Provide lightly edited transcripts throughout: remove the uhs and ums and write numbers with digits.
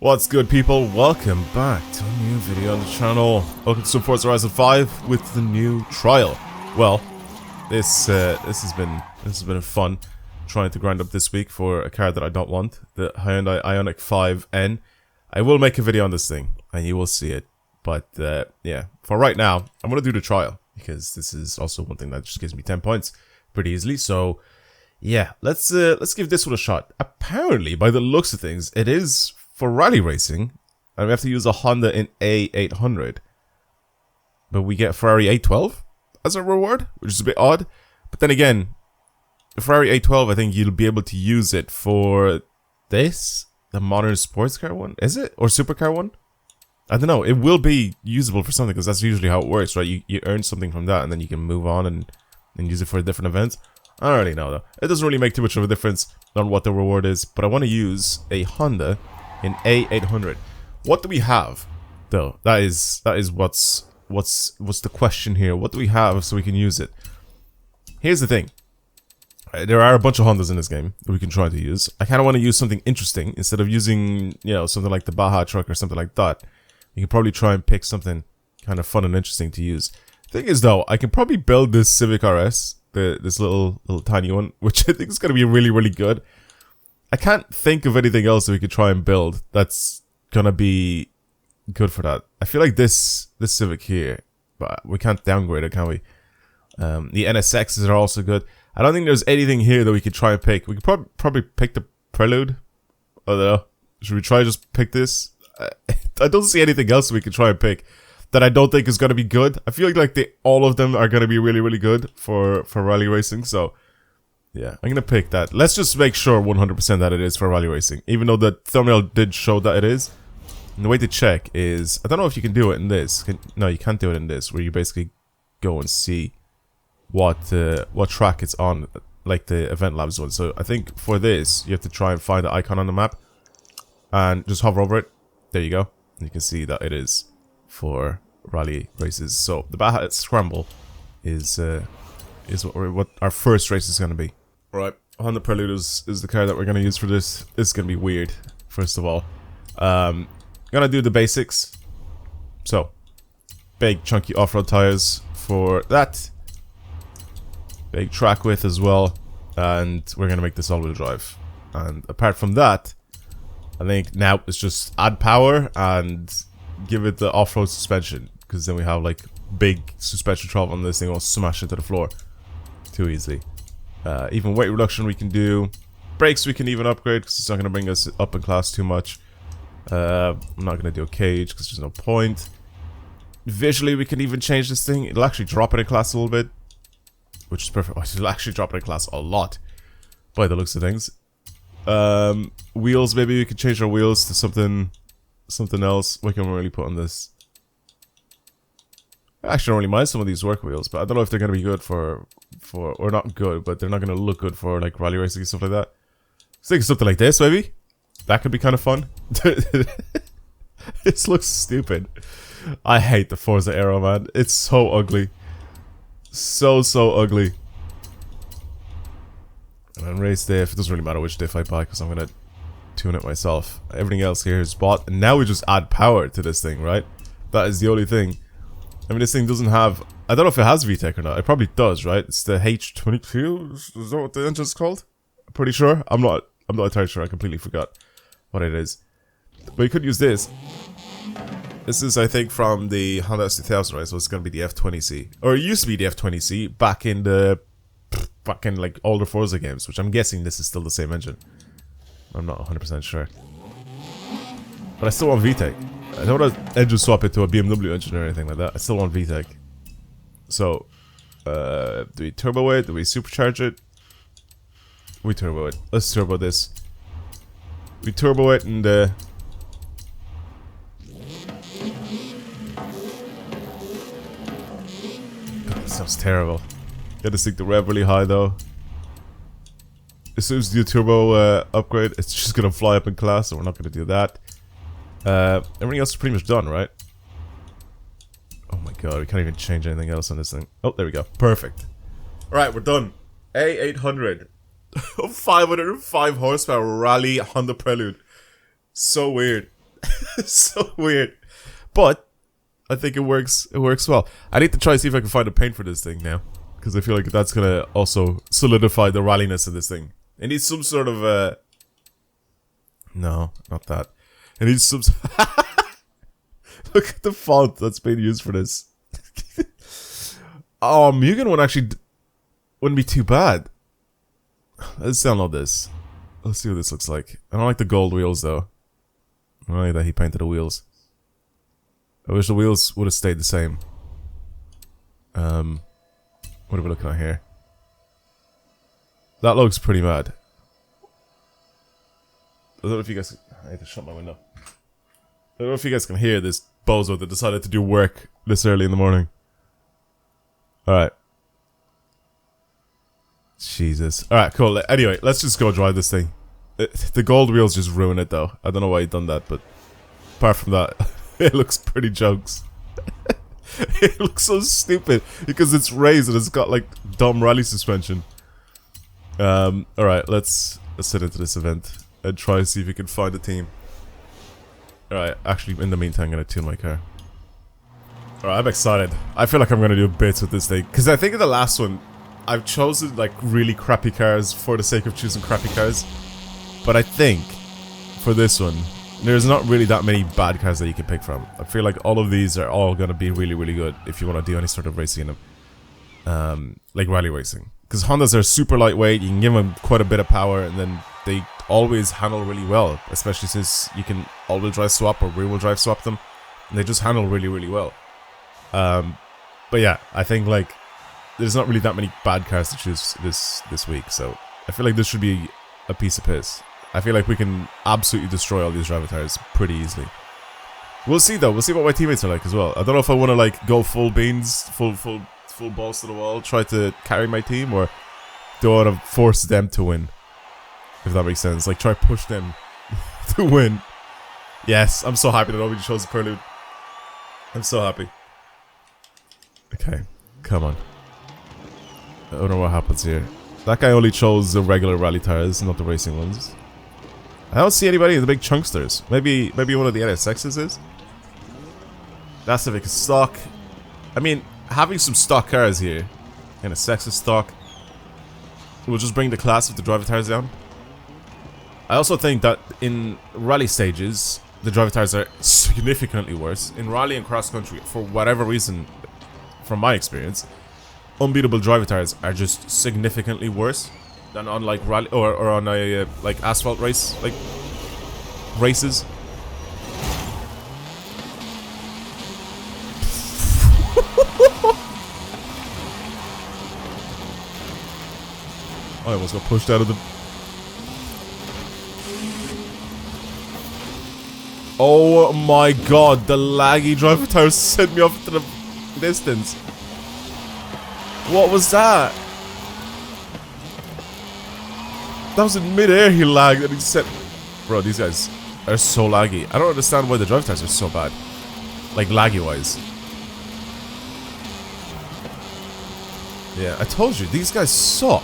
What's good, people? Welcome back to a new video on the channel. Welcome to some Forza Horizon 5 with the new trial. Well, this has been fun trying to grind up this week for a car that I don't want, the Hyundai Ioniq 5N. I will make a video on this thing and you will see it, but yeah, for right now I'm gonna do the trial because this is also one thing that just gives me 10 points pretty easily. So yeah, let's give this one a shot. Apparently, by the looks of things, it is for rally racing, and we have to use a Honda in A800. But we get Ferrari 812 as a reward, which is a bit odd. But then again, the Ferrari 812, I think you'll be able to use it for this, the modern sports car one, is it? Or supercar one? I don't know. It will be usable for something, because that's usually how it works, right? You earn something from that, and then you can move on and use it for a different event. I don't really know, though. It doesn't really make too much of a difference on what the reward is, but I want to use a Honda in A800. What do we have, though? That is what's the question here. What do we have so we can use it? Here's the thing. There are a bunch of Hondas in this game that we can try to use. I kind of want to use something interesting instead of using, you know, something like the Baja truck or something like that. You can probably try and pick something kind of fun and interesting to use. Thing is, though, I can probably build this Civic RS, this little tiny one, which I think is going to be really good. I can't think of anything else that we could try and build that's gonna be good for that. I feel like this Civic here, but we can't downgrade it, can we? The NSXs are also good. I don't think there's anything here that we could try and pick. We could probably pick the Prelude. I don't know. Should we try and just pick this? I don't see anything else we could try and pick that I don't think is gonna be good. I feel like all of them are gonna be really good for rally racing. So yeah, I'm gonna pick that. Let's just make sure 100% that it is for rally racing, even though the thumbnail did show that it is. And the way to check is, I don't know if you can do it in this. No, you can't do it in this, where you basically go and see what track it's on, like the Event Labs one. So I think for this, you have to try and find the icon on the map and just hover over it. There you go. And you can see that it is for rally races. So the Baja Scramble is what our first race is going to be. Right, Honda Prelude is the car that we're going to use for this. It's going to be weird, first of all. Gonna do the basics. So, big chunky off-road tires for that. Big track width as well. And we're going to make this all-wheel drive. And apart from that, I think now it's just add power and give it the off-road suspension. Because then we have like big suspension travel on this thing, will smash into the floor too easily. Even weight reduction we can do. Brakes we can even upgrade because it's not going to bring us up in class too much. I'm not going to do a cage because there's no point. Visually we can even change this thing. It'll actually drop it in class a little bit, which is perfect. Oh, it'll actually drop it in class a lot by the looks of things. Wheels, maybe we could change our wheels to something else. What can we really put on this? I actually don't really mind some of these work wheels, but I don't know if they're going to be good for or not good, but they're not going to look good for like rally racing and stuff like that. Let's think of something like this, maybe. That could be kind of fun. This looks stupid. I hate the Forza Aero, man. It's so ugly. So ugly. And then race diff. It doesn't really matter which diff I buy because I'm going to tune it myself. Everything else here is bought. And now we just add power to this thing, right? That is the only thing. I mean, this thing doesn't have... I don't know if it has VTEC or not. It probably does, right? It's the H22? Is that what the engine's called? I'm pretty sure. I'm not entirely sure. I completely forgot what it is. But you could use this. This is, I think, from the Honda S2000, right? So it's going to be the F20C. Or it used to be the F20C back in the... fucking, like, older Forza games. Which I'm guessing this is still the same engine. I'm not 100% sure. But I still want VTEC. I don't want to engine swap it to a BMW engine or anything like that. I still want VTEC. So, do we turbo it? Do we supercharge it? We turbo it. Let's turbo this. We turbo it and God, that sounds terrible. Got to stick the rev really high though. As soon as you do turbo upgrade, it's just gonna fly up in class, so we're not gonna do that. Everything else is pretty much done, right? Oh my god, we can't even change anything else on this thing. Oh, there we go. Perfect. Alright, we're done. A800. 505 horsepower rally Honda Prelude. So weird. It's so weird. But I think it works well. I need to try and see if I can find a paint for this thing now. Because I feel like that's gonna also solidify the ralliness of this thing. It needs some sort of no, not that. It needs some look at the font that's being used for this. Oh, Mugen one actually wouldn't be too bad. Let's download this. Let's see what this looks like. I don't like the gold wheels though. I don't like that he painted the wheels. I wish the wheels would have stayed the same. What are we looking at here? That looks pretty mad. I don't know if you guys... I need to shut my window. I don't know if you guys can hear this bozo that decided to do work this early in the morning. Alright. Jesus. Alright, cool. Anyway, let's just go drive this thing. The gold wheels just ruin it though. I don't know why he done that, but... Apart from that, it looks pretty jokes. It looks so stupid because it's raised and it's got like dumb rally suspension. Alright, let's head into this event and try and see if we can find a team. Alright, actually in the meantime I'm gonna tune my car. Alright, I'm excited. I feel like I'm gonna do bits with this thing. Because I think in the last one, I've chosen like really crappy cars for the sake of choosing crappy cars. But I think, for this one, there's not really that many bad cars that you can pick from. I feel like all of these are all gonna be really, really good if you want to do any sort of racing in them. Like rally racing. Because Hondas are super lightweight, you can give them quite a bit of power, and then they always handle really well. Especially since you can all-wheel drive swap or rear-wheel drive swap them. And they just handle really, really well. But yeah, I think like, there's not really that many bad cars to choose this week. So, I feel like this should be a piece of piss. I feel like we can absolutely destroy all these avatars pretty easily. We'll see though. We'll see what my teammates are like as well. I don't know if I want to like go full beans, full balls to the wall, try to carry my team, or do I want to force them to win? If that makes sense. Like try push them to win. Yes, I'm so happy that nobody chose the Prelude. I'm so happy. Okay, come on. I don't know what happens here. That guy only chose the regular rally tires, not the racing ones. I don't see anybody in the big chunksters. Maybe one of the NSXs is? That Civic is stock. I mean, having some stock cars here, NSX is stock, will just bring the class of the driver tires down. I also think that in rally stages, the driver tires are significantly worse. In rally and cross country, for whatever reason, from my experience, unbeatable driver tires are just significantly worse than on like rally or on a like asphalt race like races. I almost got pushed out of the... Oh my god, the laggy driver tires sent me off into the distance. What was that? That was in mid-air he lagged and he said... Bro, these guys are so laggy. I don't understand why the drive tires are so bad. Like, laggy-wise. Yeah, I told you, these guys suck.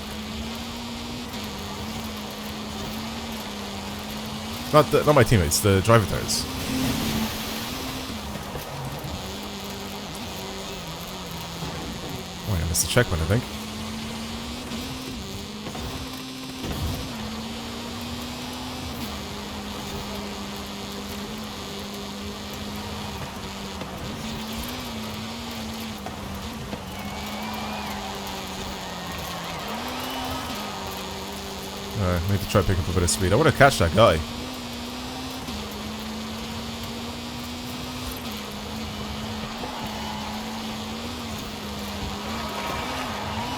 Not my teammates, the driver tires. Oh, I missed the checkpoint, I think. Alright, I need to try to pick up a bit of speed. I want to catch that guy.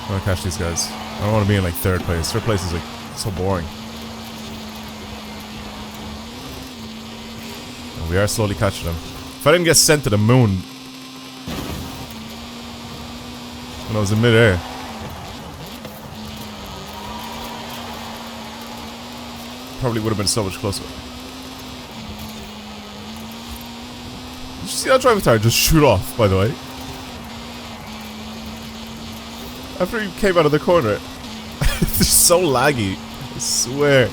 I want to catch these guys. I don't want to be in like third place. Third place is like so boring. And we are slowly catching them. If I didn't get sent to the moon when I was in mid-air, probably would have been so much closer. Did you see that driver tire just shoot off, by the way? After he came out of the corner. It's so laggy. I swear.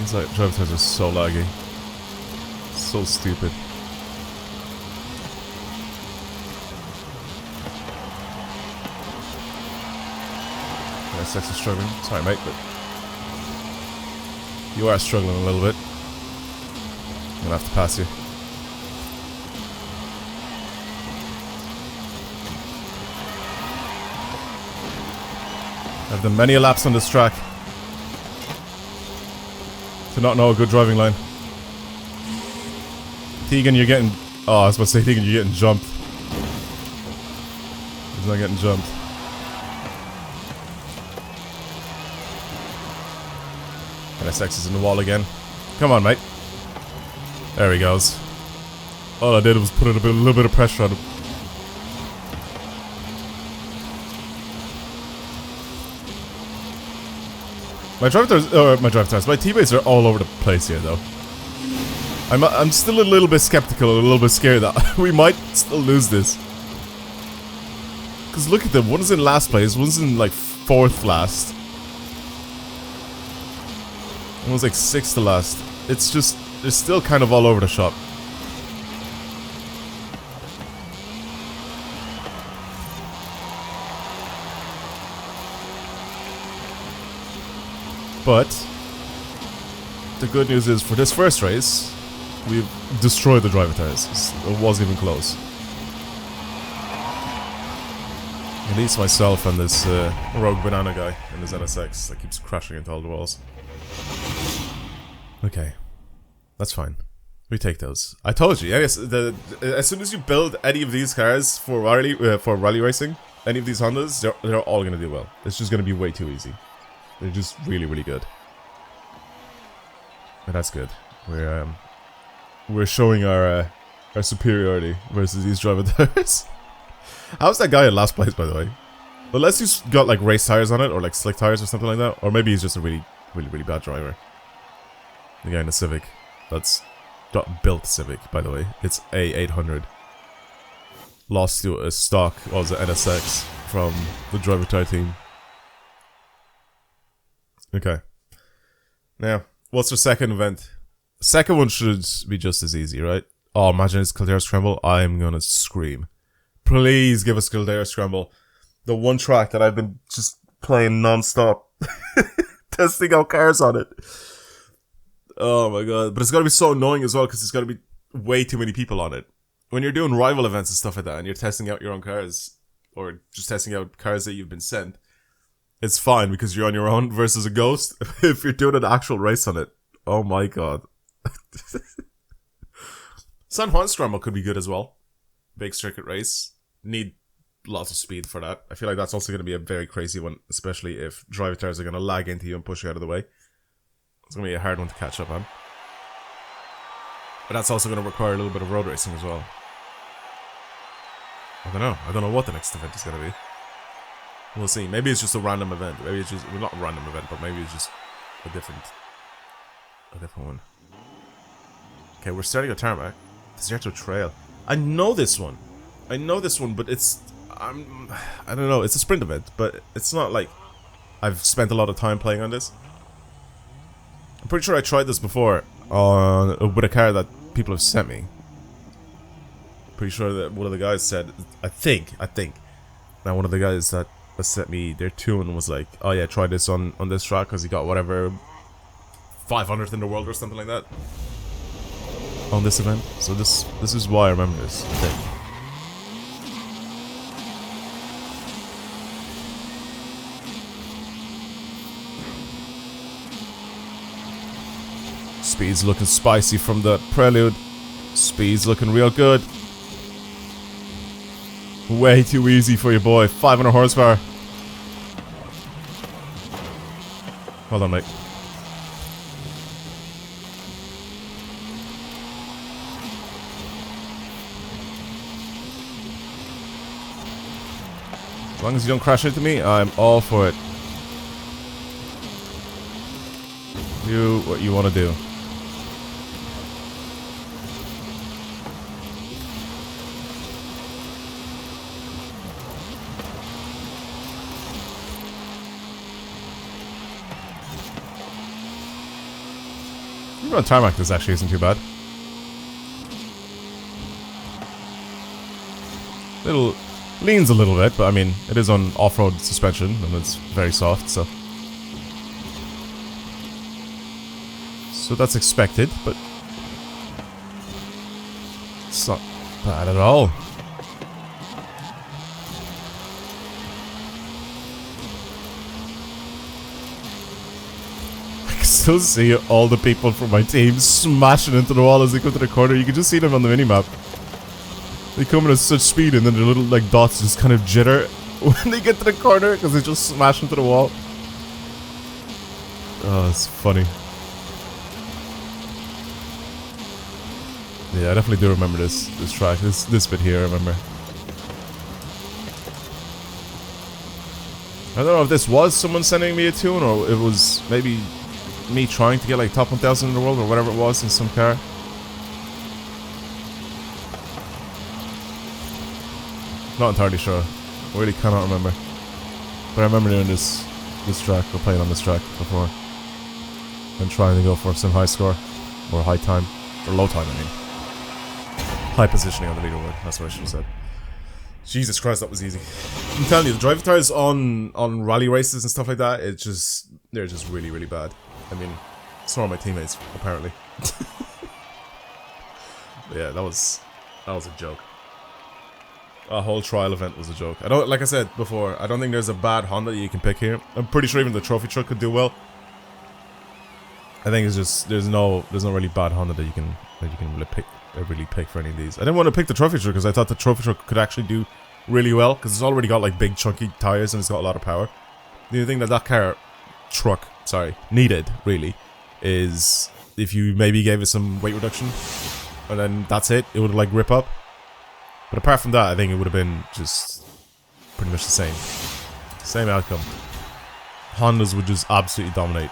These like, drive times are so laggy. So stupid. Sex is struggling. Sorry, mate, but you are struggling a little bit. I'm gonna have to pass you. I've done many laps on this track to not know a good driving line. Tegan, you're getting... Oh, I was about to say, Tegan, you're getting jumped. He's not getting jumped. NSX is in the wall again. Come on, mate. There he goes. All I did was put a little bit of pressure on him. My teammates are all over the place here, though. I'm still a little bit skeptical, a little bit scared that we might still lose this. Because look at them, one's in last place, one's in like 4th last. One was like 6th to last. It's just, they're still kind of all over the shop. But the good news is for this first race, we've destroyed the driver tires. It wasn't even close. At least myself and this rogue banana guy in his NSX that keeps crashing into all the walls. Okay, that's fine. We take those. I told you. Yes, as soon as you build any of these cars for rally racing, any of these Hondas, they're all gonna do well. It's just gonna be way too easy. They're just really, really good. And that's good. We're showing our superiority versus these driver tires. How's that guy in last place, by the way? Unless he's got like race tires on it, or like slick tires or something like that, or maybe he's just a really, really, really bad driver. The guy in the Civic, that's got built Civic, by the way. It's A800. Lost to a stock, what was it, NSX from the driver tire team. Okay. Now, what's the second event? Second one should be just as easy, right? Oh, imagine it's Kildare Scramble. I'm gonna scream. Please give us Kildare Scramble. The one track that I've been just playing non-stop. Testing out cars on it. Oh my god. But it's gotta be so annoying as well, because there's gotta be way too many people on it. When you're doing rival events and stuff like that, and you're testing out your own cars, or just testing out cars that you've been sent, it's fine because you're on your own versus a ghost. If you're doing an actual race on it, oh my god. San Juan Scramble could be good as well. Big circuit race. Need lots of speed for that. I feel like that's also going to be a very crazy one, especially if driver tires are going to lag into you and push you out of the way. It's going to be a hard one to catch up on. But that's also going to require a little bit of road racing as well. I don't know. I don't know what the next event is going to be. We'll see. Maybe it's just a random event. Maybe it's just, well, not a random event, but maybe it's just a different one. Okay, we're starting a tarmac. Deserto Trail. I know this one. But it's, I don't know. It's a sprint event, but it's not like I've spent a lot of time playing on this. I'm pretty sure I tried this before with a car that people have sent me. Pretty sure that one of the guys said, I think. Now one of the guys that sent me their tune was like, oh yeah, try this on this track because he got whatever 500th in the world or something like that on this event. So this is why I remember this, I think. Speed's looking spicy from the prelude. Speed's looking real good. Way too easy for your boy. 500 horsepower. Hold on, mate. As long as you don't crash into me, I'm all for it. Do what you want to do. Even on tarmac, this actually isn't too bad. Little leans a little bit, but I mean, it is on off-road suspension and it's very soft, so that's expected, but it's not bad at all. I can still see all the people from my team smashing into the wall as they come to the corner. You can just see them on the minimap. They come in at such speed and then their little like dots just kind of jitter when they get to the corner because they just smash into the wall. Oh, it's funny. Yeah, I definitely do remember this track, this bit here, I remember. I don't know if this was someone sending me a tune or it was maybe me trying to get like top 1000 in the world or whatever it was in some car. Not entirely sure. I really cannot remember. But I remember doing this track, or playing on this track before. And trying to go for some high score. Or high time. Or low time, I mean. High positioning on the leaderboard, that's what I should have said. Jesus Christ, that was easy. I'm telling you, the drive tires on rally races and stuff like that, they're just really, really bad. I mean, so are my teammates, apparently. But yeah, that was a joke. A whole trial event was a joke. Like I said before, I don't think there's a bad Honda that you can pick here. I'm pretty sure even the trophy truck could do well. I think it's just there's no really bad Honda that you can really pick for any of these. I didn't want to pick the trophy truck because I thought the trophy truck could actually do really well because it's already got like big chunky tires and it's got a lot of power. The only thing that truck needed really is if you maybe gave it some weight reduction and then that's it. It would like rip up. But apart from that, I think it would have been just pretty much the same. Same outcome. Hondas would just absolutely dominate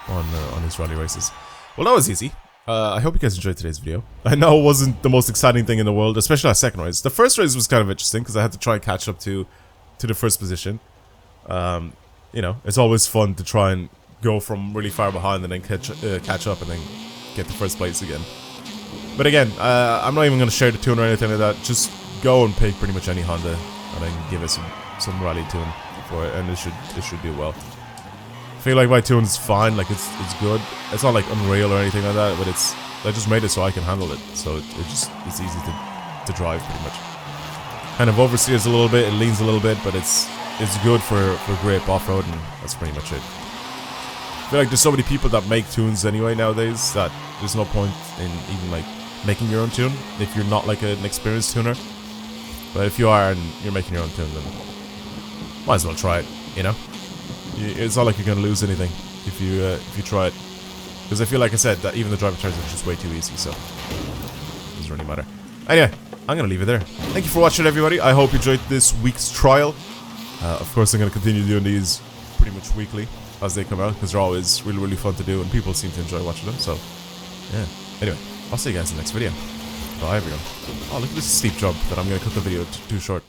on these rally races. Well, that was easy. I hope you guys enjoyed today's video. I know it wasn't the most exciting thing in the world, especially that second race. The first race was kind of interesting because I had to try and catch up to the first position. You know, it's always fun to try and go from really far behind and then catch up and then get to first place again. But again, I'm not even going to share the tune or anything like that. Just go and pick pretty much any Honda and then give it some rally tune for it, and it should do well. I feel like my tune is fine, like it's good. It's not like unreal or anything like that, but I just made it so I can handle it. So it's easy to drive pretty much. Kind of oversteers a little bit, it leans a little bit, but it's good for grip off-road, and that's pretty much it. I feel like there's so many people that make tunes anyway nowadays that there's no point in even like making your own tune if you're not like an experienced tuner. But if you are and you're making your own tune, then might as well try it, you know? It's not like you're gonna lose anything if you try it. Because I feel like I said that even the driver turns are just way too easy, so it doesn't really matter. Anyway, I'm gonna leave it there. Thank you for watching, everybody. I hope you enjoyed this week's trial. Of course, I'm gonna continue doing these pretty much weekly as they come out, because they're always really, really fun to do, and people seem to enjoy watching them, so yeah. Anyway, I'll see you guys in the next video. Bye, everyone. Oh, look at this steep jump that I'm going to cut the video too short.